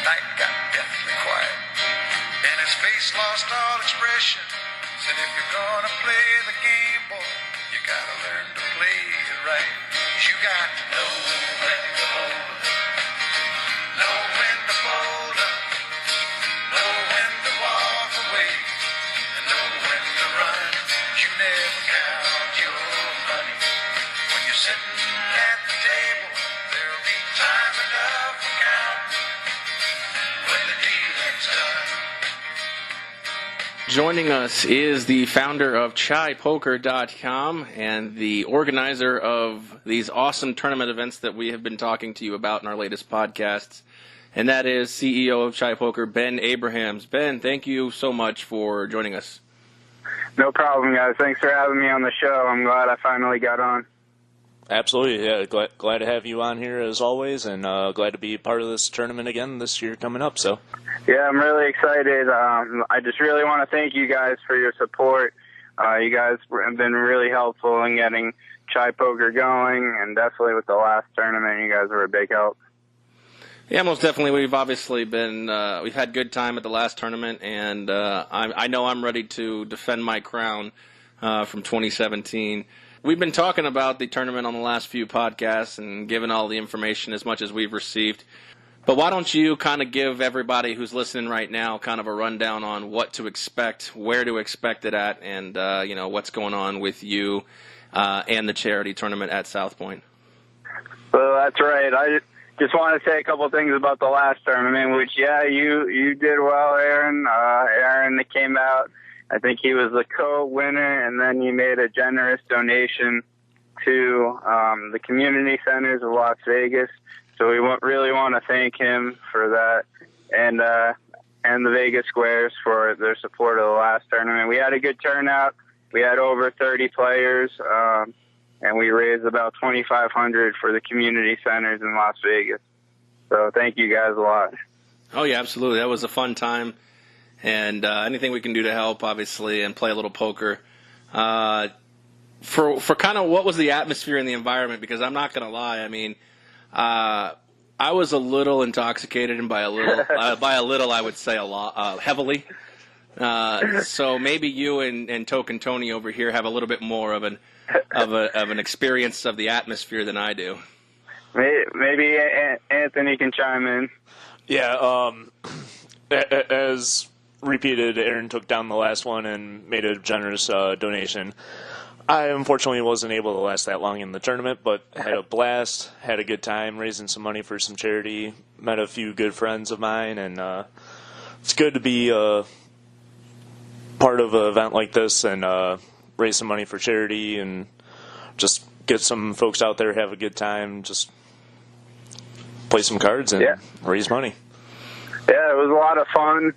Night got deathly quiet, and his face lost all expression. Said, if you're gonna play the game, boy, you gotta learn to play it right. You got to know when to hold up, know when to fold up, know when to walk away, and know when to run. You never count your money when you're sitting at the table. There'll be time enough for counting when the dealing's done. Joining us is the founder of ChaiPoker.com and the organizer of these awesome tournament events that we have been talking to you about in our latest podcasts, and that is CEO of Chai Poker, Ben Abrahams. Ben, thank you so much for joining us. No problem, guys. Thanks for having me on the show. I'm glad I finally got on. Absolutely, yeah. Glad to have you on here as always, and glad to be part of this tournament again this year coming up. So, yeah, I'm really excited. I just really want to thank you guys for your support. You guys have been really helpful in getting Chai Poker going, and definitely with the last tournament, you guys were a big help. Yeah, most definitely. We've obviously been we've had good time at the last tournament, and I know I'm ready to defend my crown from 2017. We've been talking about the tournament on the last few podcasts and given all the information as much as we've received. But why don't you kind of give everybody who's listening right now kind of a rundown on what to expect, where to expect it at, and what's going on with you and the charity tournament at South Point. Well, that's right. I just want to say a couple things about the last tournament, which, yeah, you did well, Aaron. Aaron came out. I think he was the co-winner, and then he made a generous donation to the community centers of Las Vegas. So we really want to thank him for that, and the Vegas Squares for their support of the last tournament. We had a good turnout. We had over 30 players, and we raised about $2,500 for the community centers in Las Vegas. So thank you guys a lot. Oh, yeah, absolutely. That was a fun time. And anything we can do to help, obviously, and play a little poker. For kind of what was the atmosphere and the environment, because I'm not going to lie, I mean, I was a little intoxicated, and by a little I would say a lot, heavily. So maybe you and Token Tony over here have a little bit more of an experience of the atmosphere than I do. Maybe Anthony can chime in. Yeah, as repeated, Aaron took down the last one and made a generous donation. I unfortunately wasn't able to last that long in the tournament, but had a blast, had a good time raising some money for some charity, met a few good friends of mine, and it's good to be part of an event like this and raise some money for charity and just get some folks out there, have a good time, just play some cards and raise money. Yeah, it was a lot of fun.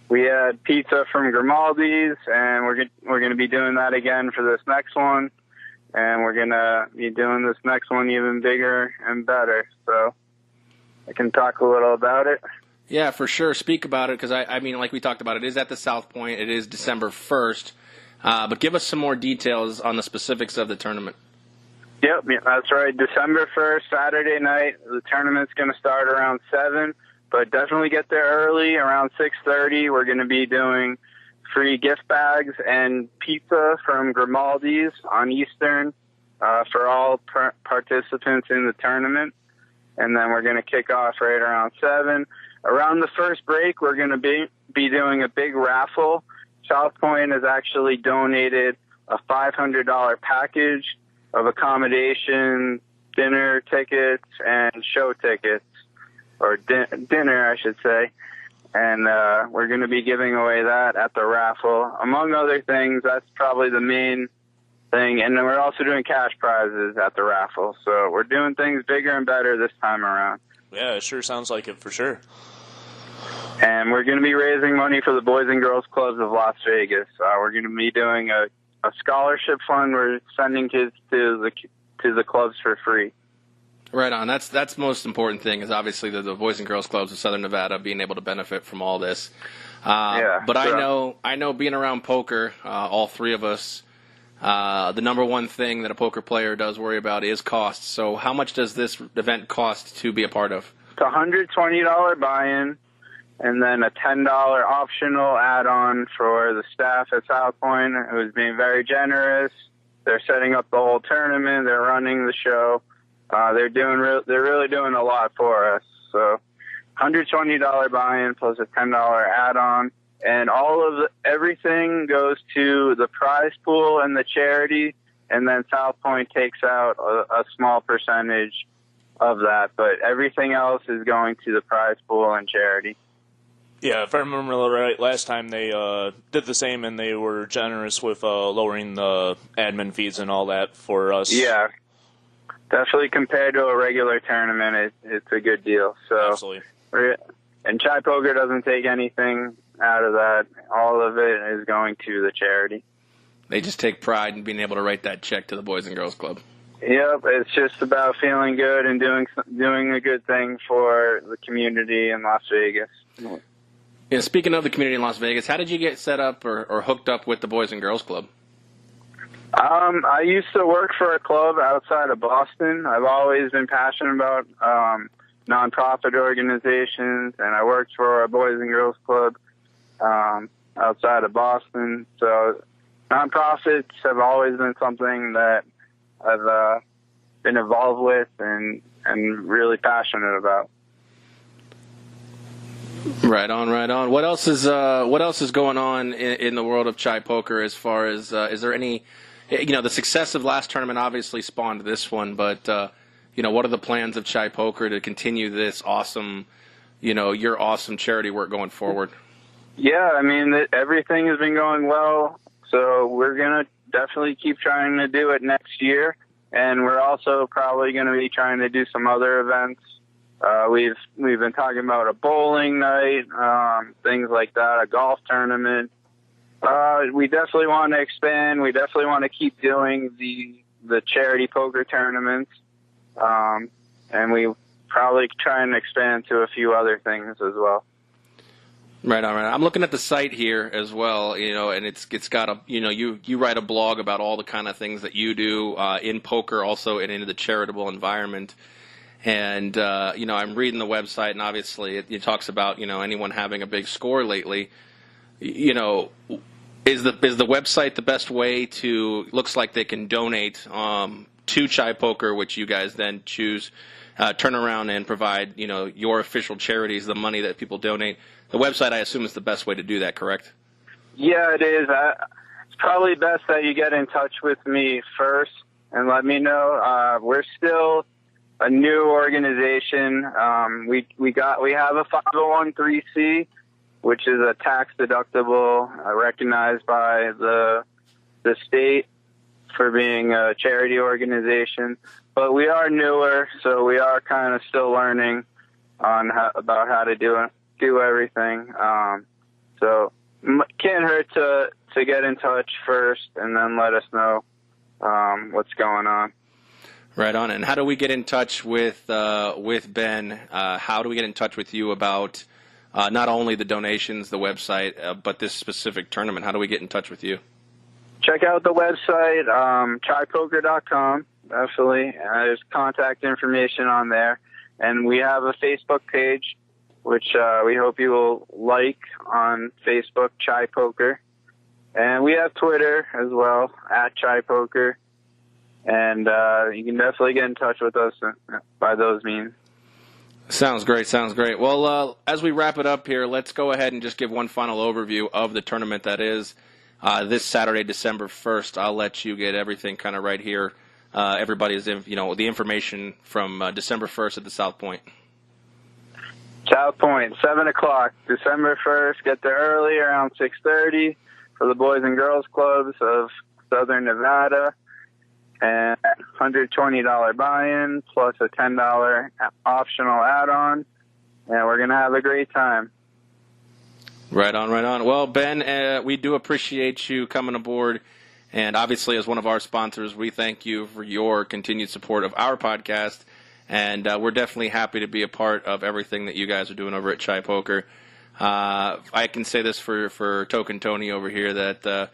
We had pizza from Grimaldi's, and we're going to be doing that again for this next one. And we're going to be doing this next one even bigger and better. So I can talk a little about it. Yeah, for sure. Speak about it, because, I mean, like we talked about, it is at the South Point. It is December 1st. But give us some more details on the specifics of the tournament. Yep, that's right. December 1st, Saturday night. The tournament's going to start around 7. But definitely get there early, around 6:30. We're going to be doing free gift bags and pizza from Grimaldi's on Eastern for all participants in the tournament. And then we're going to kick off right around 7. Around the first break, we're going to be doing a big raffle. South Point has actually donated a $500 package of accommodation, dinner tickets, and show tickets. Or dinner, I should say. And we're going to be giving away that at the raffle. Among other things, that's probably the main thing. And then we're also doing cash prizes at the raffle. So we're doing things bigger and better this time around. Yeah, it sure sounds like it for sure. And we're going to be raising money for the Boys and Girls Clubs of Las Vegas. We're going to be doing a scholarship fund. We're sending kids to the clubs for free. Right on. That's the most important thing, is obviously the Boys and Girls Clubs of Southern Nevada being able to benefit from all this. But I know being around poker, all three of us, the number one thing that a poker player does worry about is costs. So how much does this event cost to be a part of? It's a $120 buy-in, and then a $10 optional add-on for the staff at South Point, who's being very generous. They're setting up the whole tournament. They're running the show. They're really doing a lot for us. So, $120 buy-in plus a $10 add-on, and everything goes to the prize pool and the charity, and then South Point takes out a small percentage of that, but everything else is going to the prize pool and charity. Yeah, if I remember right, last time they did the same, and they were generous with lowering the admin fees and all that for us. Yeah, definitely compared to a regular tournament, it's a good deal. So, absolutely. And Chai Poker doesn't take anything out of that. All of it is going to the charity. They just take pride in being able to write that check to the Boys and Girls Club. Yep, it's just about feeling good and doing a good thing for the community in Las Vegas. Yeah, speaking of the community in Las Vegas, how did you get set up or hooked up with the Boys and Girls Club? I used to work for a club outside of Boston. I've always been passionate about nonprofit organizations, and I worked for a Boys and Girls Club outside of Boston. So nonprofits have always been something that I've been involved with and really passionate about. Right on, right on. What else is going on in the world of Chai Poker? As far as is there any, the success of last tournament obviously spawned this one, but what are the plans of Chai Poker to continue this awesome, your awesome charity work going forward? Yeah, I mean everything has been going well, so we're gonna definitely keep trying to do it next year, and we're also probably going to be trying to do some other events. We've been talking about a bowling night, things like that, a golf tournament. We definitely want to expand. We definitely want to keep doing the charity poker tournaments, and we probably try and expand to a few other things as well. Right on, right on. I'm looking at the site here as well, and it's got you write a blog about all the kind of things that you do in poker, also and into the charitable environment. And I'm reading the website, and obviously it talks about anyone having a big score lately. Is the website the best way to? Looks like they can donate to Chai Poker, which you guys then choose, turn around and provide your official charities the money that people donate. The website, I assume, is the best way to do that, correct? Yeah, it is. It's probably best that you get in touch with me first and let me know. We're still a new organization. We have a 501(c), which is a tax deductible, recognized by the state for being a charity organization. But we are newer, so we are kind of still learning about how to do everything. So can't hurt to get in touch first and then let us know what's going on. Right on. And how do we get in touch with Ben? How do we get in touch with you about not only the donations, the website, but this specific tournament? How do we get in touch with you? Check out the website, chaipoker.com. Definitely. There's contact information on there. And we have a Facebook page, which we hope you will like on Facebook, Chai Poker. And we have Twitter as well, @ChaiPoker. And you can definitely get in touch with us by those means. Sounds great, sounds great. Well, as we wrap it up here, let's go ahead and just give one final overview of the tournament that is this Saturday, December 1st. I'll let you get everything kind of right here. Everybody's, the information from December 1st at the South Point. South Point, 7 o'clock, December 1st. Get there early, around 6:30, for the Boys and Girls Clubs of Southern Nevada. And $120 buy-in plus a $10 optional add-on. And we're going to have a great time. Right on, right on. Well, Ben, we do appreciate you coming aboard. And obviously, as one of our sponsors, we thank you for your continued support of our podcast. And we're definitely happy to be a part of everything that you guys are doing over at Chai Poker. I can say this for Token Tony over here, that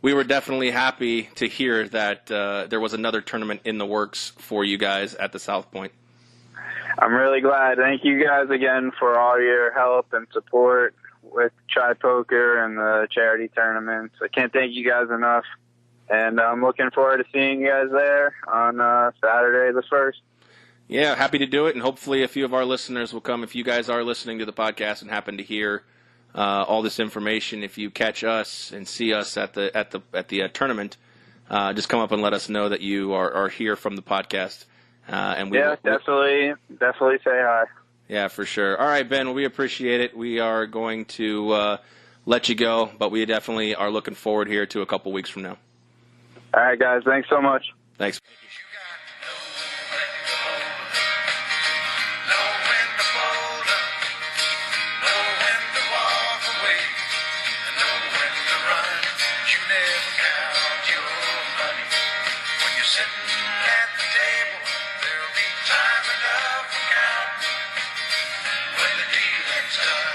we were definitely happy to hear that there was another tournament in the works for you guys at the South Point. I'm really glad. Thank you guys again for all your help and support with Chai Poker and the charity tournaments. I can't thank you guys enough. And I'm looking forward to seeing you guys there on Saturday the 1st. Yeah, happy to do it, and hopefully a few of our listeners will come. If you guys are listening to the podcast and happen to hear all this information, if you catch us and see us at the tournament, just come up and let us know that you are here from the podcast. And definitely say hi. Yeah, for sure. All right, Ben, well, we appreciate it. We are going to let you go, but we definitely are looking forward here to a couple weeks from now. All right, guys. Thanks so much. Thanks. Sitting at the table, there'll be time enough for counting when the dealing's done.